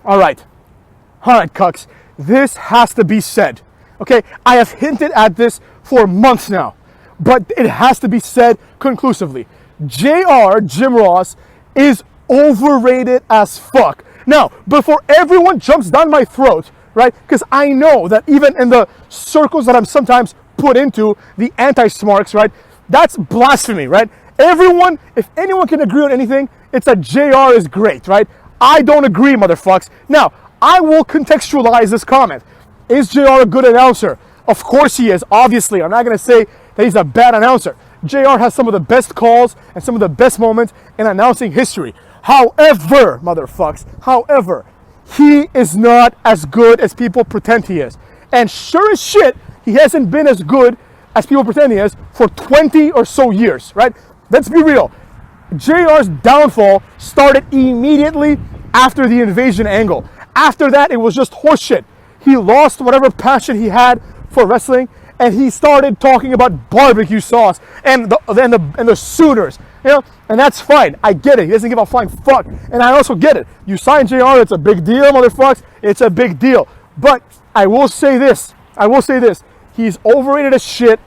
All right, Cucks, this has to be said. Okay, I have hinted at this for months now, but it has to be said conclusively. Jim Ross, is overrated as fuck. Now, before everyone jumps down my throat, right, because I know that even in the circles that I'm sometimes put into, the anti-smarks, right, that's blasphemy, right? Everyone, if anyone can agree on anything, it's that JR is great, right? I don't agree, motherfucks. Now, I will contextualize this comment. Is JR a good announcer? Of course he is, obviously. I'm not going to say that he's a bad announcer. JR has some of the best calls and some of the best moments in announcing history. However, motherfucks, he is not as good as people pretend he is. And sure as shit, he hasn't been as good as people pretend he is for 20 or so years, right? Let's be real. JR's downfall started immediately after the invasion angle. After that, it was just horseshit. He lost whatever passion he had for wrestling, and he started talking about barbecue sauce and the Sooners, you know, and that's fine. I get it. He doesn't give a flying fuck, and I also get it. You sign JR, it's a big deal, motherfuckers. It's a big deal. But I will say this. He's overrated as shit,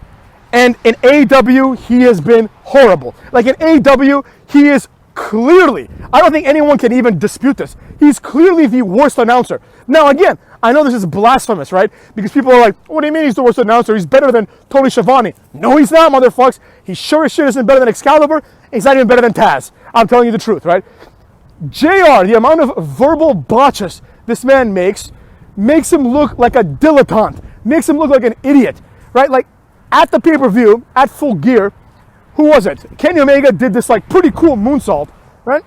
and in AEW, he has been horrible. Like in AEW, he is clearly, I don't think anyone can even dispute this. He's clearly the worst announcer. Now again, I know this is blasphemous, right? Because people are like, what do you mean he's the worst announcer? He's better than Tony Schiavone. No, he's not, motherfuckers. He sure as shit isn't better than Excalibur. He's not even better than Taz. I'm telling you the truth, right? JR, the amount of verbal botches this man makes him look like a dilettante, makes him look like an idiot, right? Like at the pay-per-view, at Full Gear, who was it? Kenny Omega did this like pretty cool moonsault, right?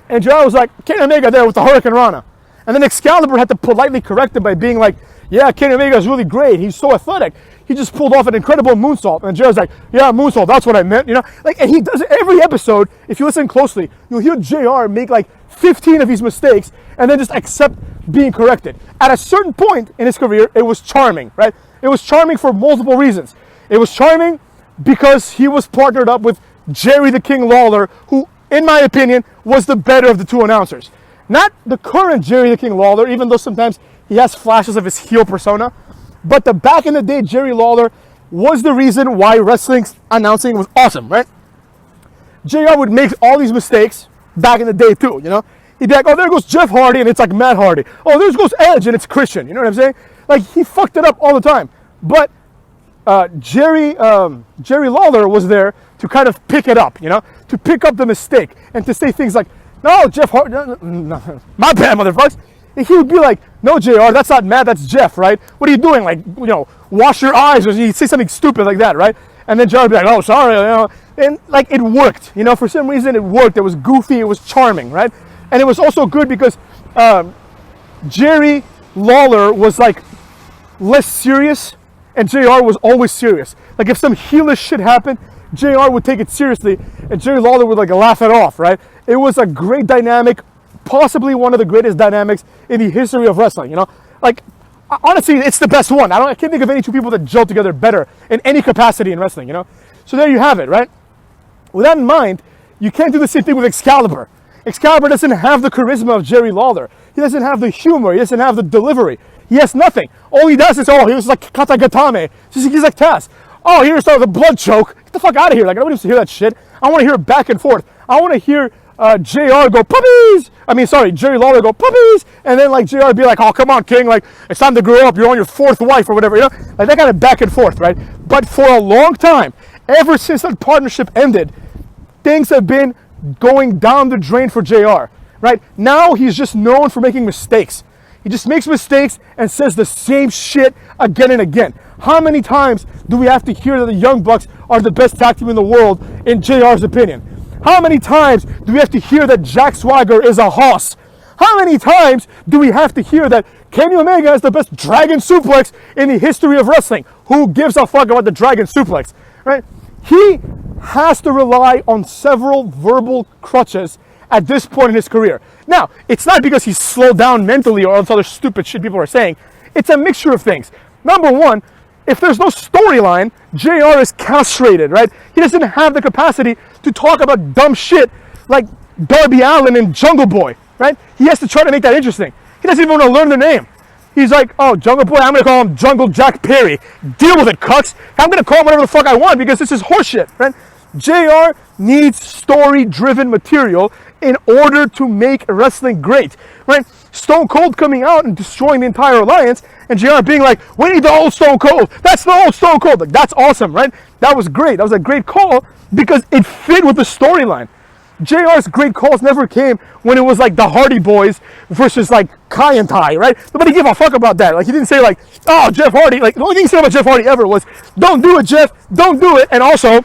And JR was like, Kenny Omega there with the Hurricane Rana. And then Excalibur had to politely correct him by being like, yeah, Kenny Omega is really great. He's so athletic. He just pulled off an incredible moonsault. And JR's like, yeah, moonsault, that's what I meant, you know? Like, and he does it every episode. If you listen closely, you'll hear JR make like 15 of these mistakes and then just accept being corrected. At a certain point in his career, it was charming, right? It was charming for multiple reasons. It was charming because he was partnered up with Jerry the King Lawler, who, in my opinion, was the better of the two announcers. Not the current Jerry the King Lawler, even though sometimes he has flashes of his heel persona, but the back in the day Jerry Lawler was the reason why wrestling announcing was awesome, right? JR would make all these mistakes back in the day too, you know? He'd be like, oh, there goes Jeff Hardy, and it's like Matt Hardy. Oh, there goes Edge, and it's Christian. You know what I'm saying? Like, he fucked it up all the time. But Jerry Lawler was there to kind of pick it up, you know? To pick up the mistake and to say things like, no, Jeff Hardy, no, my bad, motherfuckers. And he would be like, no, JR, that's not Matt, that's Jeff, right? What are you doing? Like, you know, wash your eyes, or he'd say something stupid like that, right? And then JR would be like, oh, sorry, you know? And like, it worked, you know? For some reason, it worked. It was goofy, it was charming, right? And it was also good because Jerry Lawler was like less serious, and JR was always serious. Like if some heelish shit happened, JR would take it seriously, and Jerry Lawler would like laugh it off, right? It was a great dynamic, possibly one of the greatest dynamics in the history of wrestling, you know? Like, honestly, it's the best one. I can't think of any two people that gel together better in any capacity in wrestling, you know? So there you have it, right? With that in mind, you can't do the same thing with Excalibur. Excalibur doesn't have the charisma of Jerry Lawler. He doesn't have the humor. He doesn't have the delivery. He has nothing. All he does is, oh, he was like Katagatame. He's like Taz. Oh, here's the blood choke. Get the fuck out of here. Like, nobody wants to hear that shit. I want to hear it back and forth. I want to hear JR go, puppies. Jerry Lawler go, puppies. And then, like, JR be like, oh, come on, King. Like, it's time to grow up. You're on your fourth wife or whatever, you know? Like, that kind of back and forth, right? But for a long time, ever since that partnership ended, things have been going down the drain for JR, right? Now he's just known for making mistakes. He just makes mistakes and says the same shit again and again. How many times do we have to hear that the Young Bucks are the best tag team in the world in JR's opinion? How many times do we have to hear that Jack Swagger is a hoss? How many times do we have to hear that Kenny Omega is the best dragon suplex in the history of wrestling? Who gives a fuck about the dragon suplex, right? He has to rely on several verbal crutches at this point in his career. Now, it's not because he's slowed down mentally or all this other stupid shit people are saying. It's a mixture of things. Number one, if there's no storyline, JR is castrated, right? He doesn't have the capacity to talk about dumb shit like Darby Allin and Jungle Boy, right? He has to try to make that interesting. He doesn't even want to learn the name. He's like, oh, Jungle Boy, I'm going to call him Jungle Jack Perry. Deal with it, cucks. I'm going to call him whatever the fuck I want because this is horseshit, right? JR needs story-driven material in order to make wrestling great, right? Stone Cold coming out and destroying the entire alliance, and JR being like, we need the old Stone Cold. That's the old Stone Cold. Like, that's awesome, right? That was great. That was a great call because it fit with the storyline. JR's great calls never came when it was like the Hardy Boys versus like Kai and Tai, right? Nobody gave a fuck about that. Like, he didn't say like, oh, Jeff Hardy. Like, the only thing he said about Jeff Hardy ever was, don't do it, Jeff. Don't do it. And also,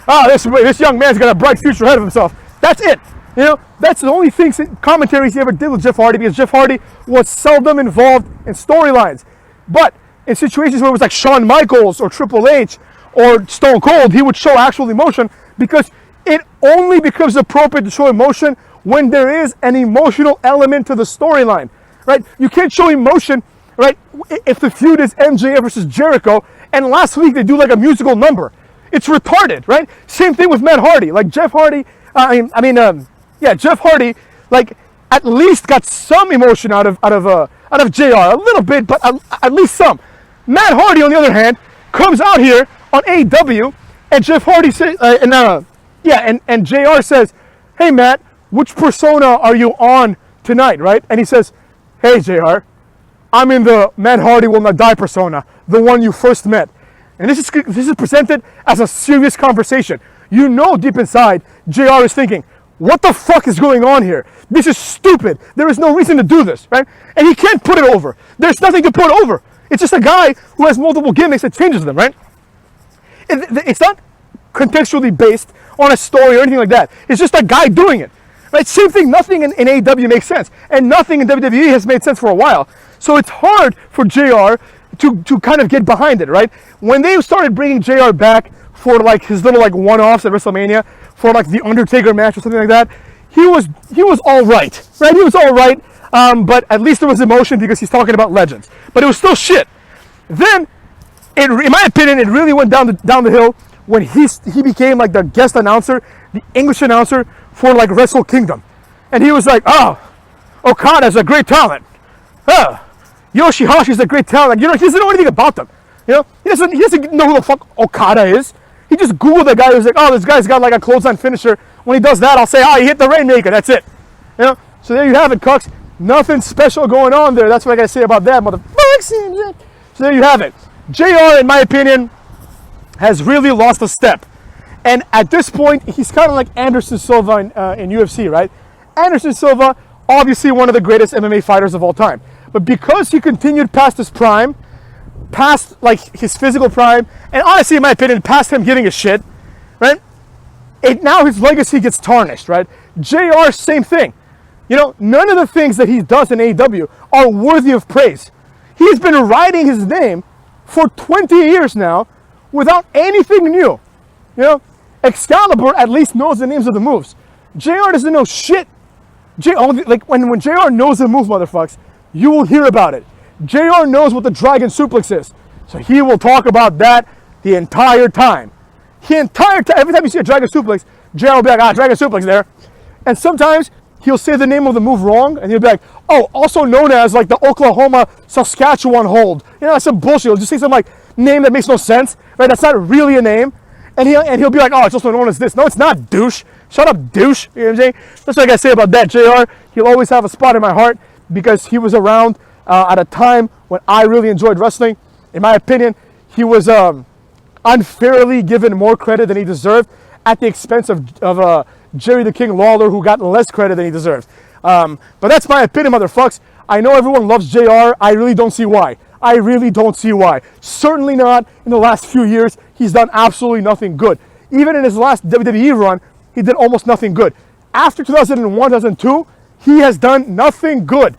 this young man's got a bright future ahead of himself. That's it. You know, that's the only thing commentaries he ever did with Jeff Hardy, because Jeff Hardy was seldom involved in storylines. But in situations where it was like Shawn Michaels or Triple H or Stone Cold, he would show actual emotion, because it only becomes appropriate to show emotion when there is an emotional element to the storyline, right? You can't show emotion, right, if the feud is MJF versus Jericho, and last week they do like a musical number. It's retarded, right? Same thing with Matt Hardy. Like, Jeff Hardy, Jeff Hardy, like, at least got some emotion out of JR, a little bit, but at least some. Matt Hardy, on the other hand, comes out here on AEW, and Jeff Hardy says, and JR says, hey Matt, which persona are you on tonight, right? And he says, hey JR, I'm in the Matt Hardy will not die persona, the one you first met. And this is presented as a serious conversation. You know deep inside, JR is thinking, what the fuck is going on here? This is stupid. There is no reason to do this, right? And he can't put it over. There's nothing to put over. It's just a guy who has multiple gimmicks and changes them, right? It's not contextually based on a story or anything like that. It's just a guy doing it, right? Same thing, nothing in AEW makes sense. And nothing in WWE has made sense for a while. So it's hard for JR to kind of get behind it, right? When they started bringing JR back for like his little like one-offs at WrestleMania, for like the Undertaker match or something like that, he was all right, right? He was all right, but at least there was emotion because he's talking about legends. But it was still shit. Then, in my opinion, it really went down the hill when he became like the guest announcer, the English announcer for like Wrestle Kingdom, and he was like, oh, Okada's a great talent. Yoshihashi's a great talent. Like, you know, he doesn't know anything about them. You know, he doesn't know who the fuck Okada is. He just Googled the guy who's like, oh, this guy's got like a clothesline finisher. When he does that, I'll say, oh, he hit the Rainmaker. That's it. You know, so there you have it, cucks. Nothing special going on there. That's what I gotta say about that, motherfucker. So there you have it. JR, in my opinion, has really lost a step. And at this point, he's kind of like Anderson Silva in UFC, right? Anderson Silva, obviously one of the greatest MMA fighters of all time. But because he continued past his prime, past like his physical prime, and honestly, in my opinion, past him giving a shit, right? Now his legacy gets tarnished, right? JR, same thing. You know, none of the things that he does in AEW are worthy of praise. He's been riding his name for 20 years now without anything new. You know, Excalibur at least knows the names of the moves. JR doesn't know shit. Like when JR knows the move, motherfucks, you will hear about it. JR knows what the Dragon Suplex is, so he will talk about that the entire time. Every time you see a Dragon Suplex, JR will be like, Dragon Suplex there. And sometimes he'll say the name of the move wrong, and he'll be like, oh, also known as like the Oklahoma Saskatchewan hold. You know, that's some bullshit. He'll just say some like name that makes no sense, right? That's not really a name. And he'll be like, oh, it's also known as this. No, it's not, douche. Shut up, douche. You know what I'm saying? That's what I gotta say about that, JR. He'll always have a spot in my heart because he was around at a time when I really enjoyed wrestling. In my opinion, he was unfairly given more credit than he deserved at the expense of Jerry the King Lawler, who got less credit than he deserved. But that's my opinion, motherfucks. I know everyone loves JR. I really don't see why. Certainly not in the last few years. He's done absolutely nothing good. Even in his last WWE run, he did almost nothing good. After 2001, 2002, he has done nothing good.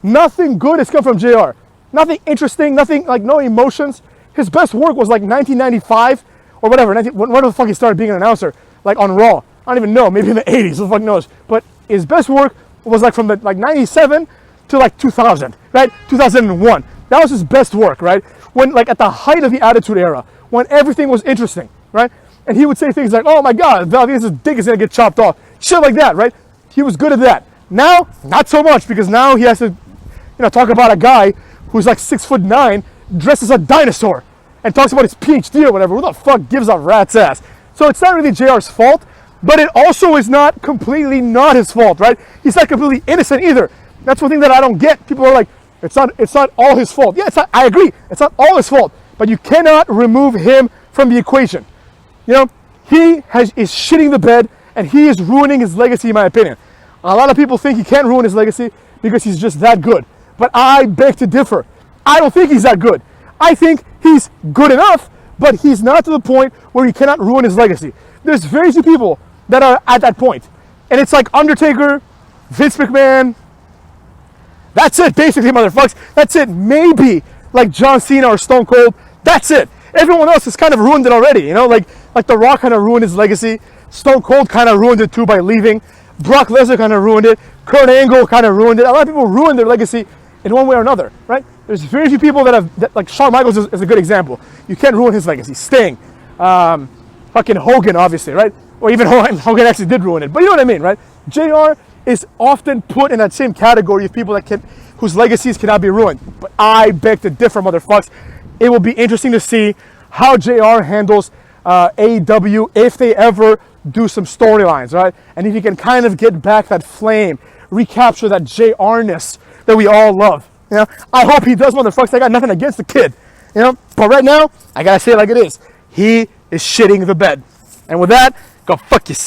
Nothing good has come from JR. Nothing interesting, nothing, like no emotions. His best work was like 1995 or whatever. When the fuck he started being an announcer, like on Raw. I don't even know, maybe in the 80s, who the fuck knows. But his best work was like from the like 97 to like 2000, right? 2001. That was his best work, right? When like at the height of the Attitude Era, when everything was interesting, right? And he would say things like, oh my God, Valdez's dick is gonna get chopped off. Shit like that, right? He was good at that. Now, not so much, because now he has to, talk about a guy who's like 6'9", dressed as a dinosaur, and talks about his PhD or whatever. Who the fuck gives a rat's ass? So it's not really JR's fault, but it also is not completely not his fault, right? He's not completely innocent either. That's one thing that I don't get. People are like, it's not all his fault. Yeah, I agree. It's not all his fault, but you cannot remove him from the equation. He is shitting the bed, and he is ruining his legacy, in my opinion. A lot of people think he can't ruin his legacy because he's just that good. But I beg to differ. I don't think he's that good. I think he's good enough, but he's not to the point where he cannot ruin his legacy. There's very few people that are at that point. And it's like Undertaker, Vince McMahon. That's it, basically, motherfuckers. That's it. Maybe like John Cena or Stone Cold. That's it. Everyone else has kind of ruined it already. Like The Rock kind of ruined his legacy. Stone Cold kind of ruined it too by leaving. Brock Lesnar kind of ruined it. Kurt Angle kind of ruined it. A lot of people ruined their legacy in one way or another, right? There's very few people like Shawn Michaels is a good example. You can't ruin his legacy. Sting, fucking Hogan, obviously, right? Or even Hogan actually did ruin it. But you know what I mean, right? JR is often put in that same category of people whose legacies cannot be ruined. But I beg to differ, motherfuckers. It will be interesting to see how JR handles AEW if they ever do some storylines, right? And if he can kind of get back that flame, recapture that JR-ness that we all love. I hope he does, motherfuckers. I got nothing against the kid. But right now, I gotta say it like it is. He is shitting the bed. And with that, go fuck yourself.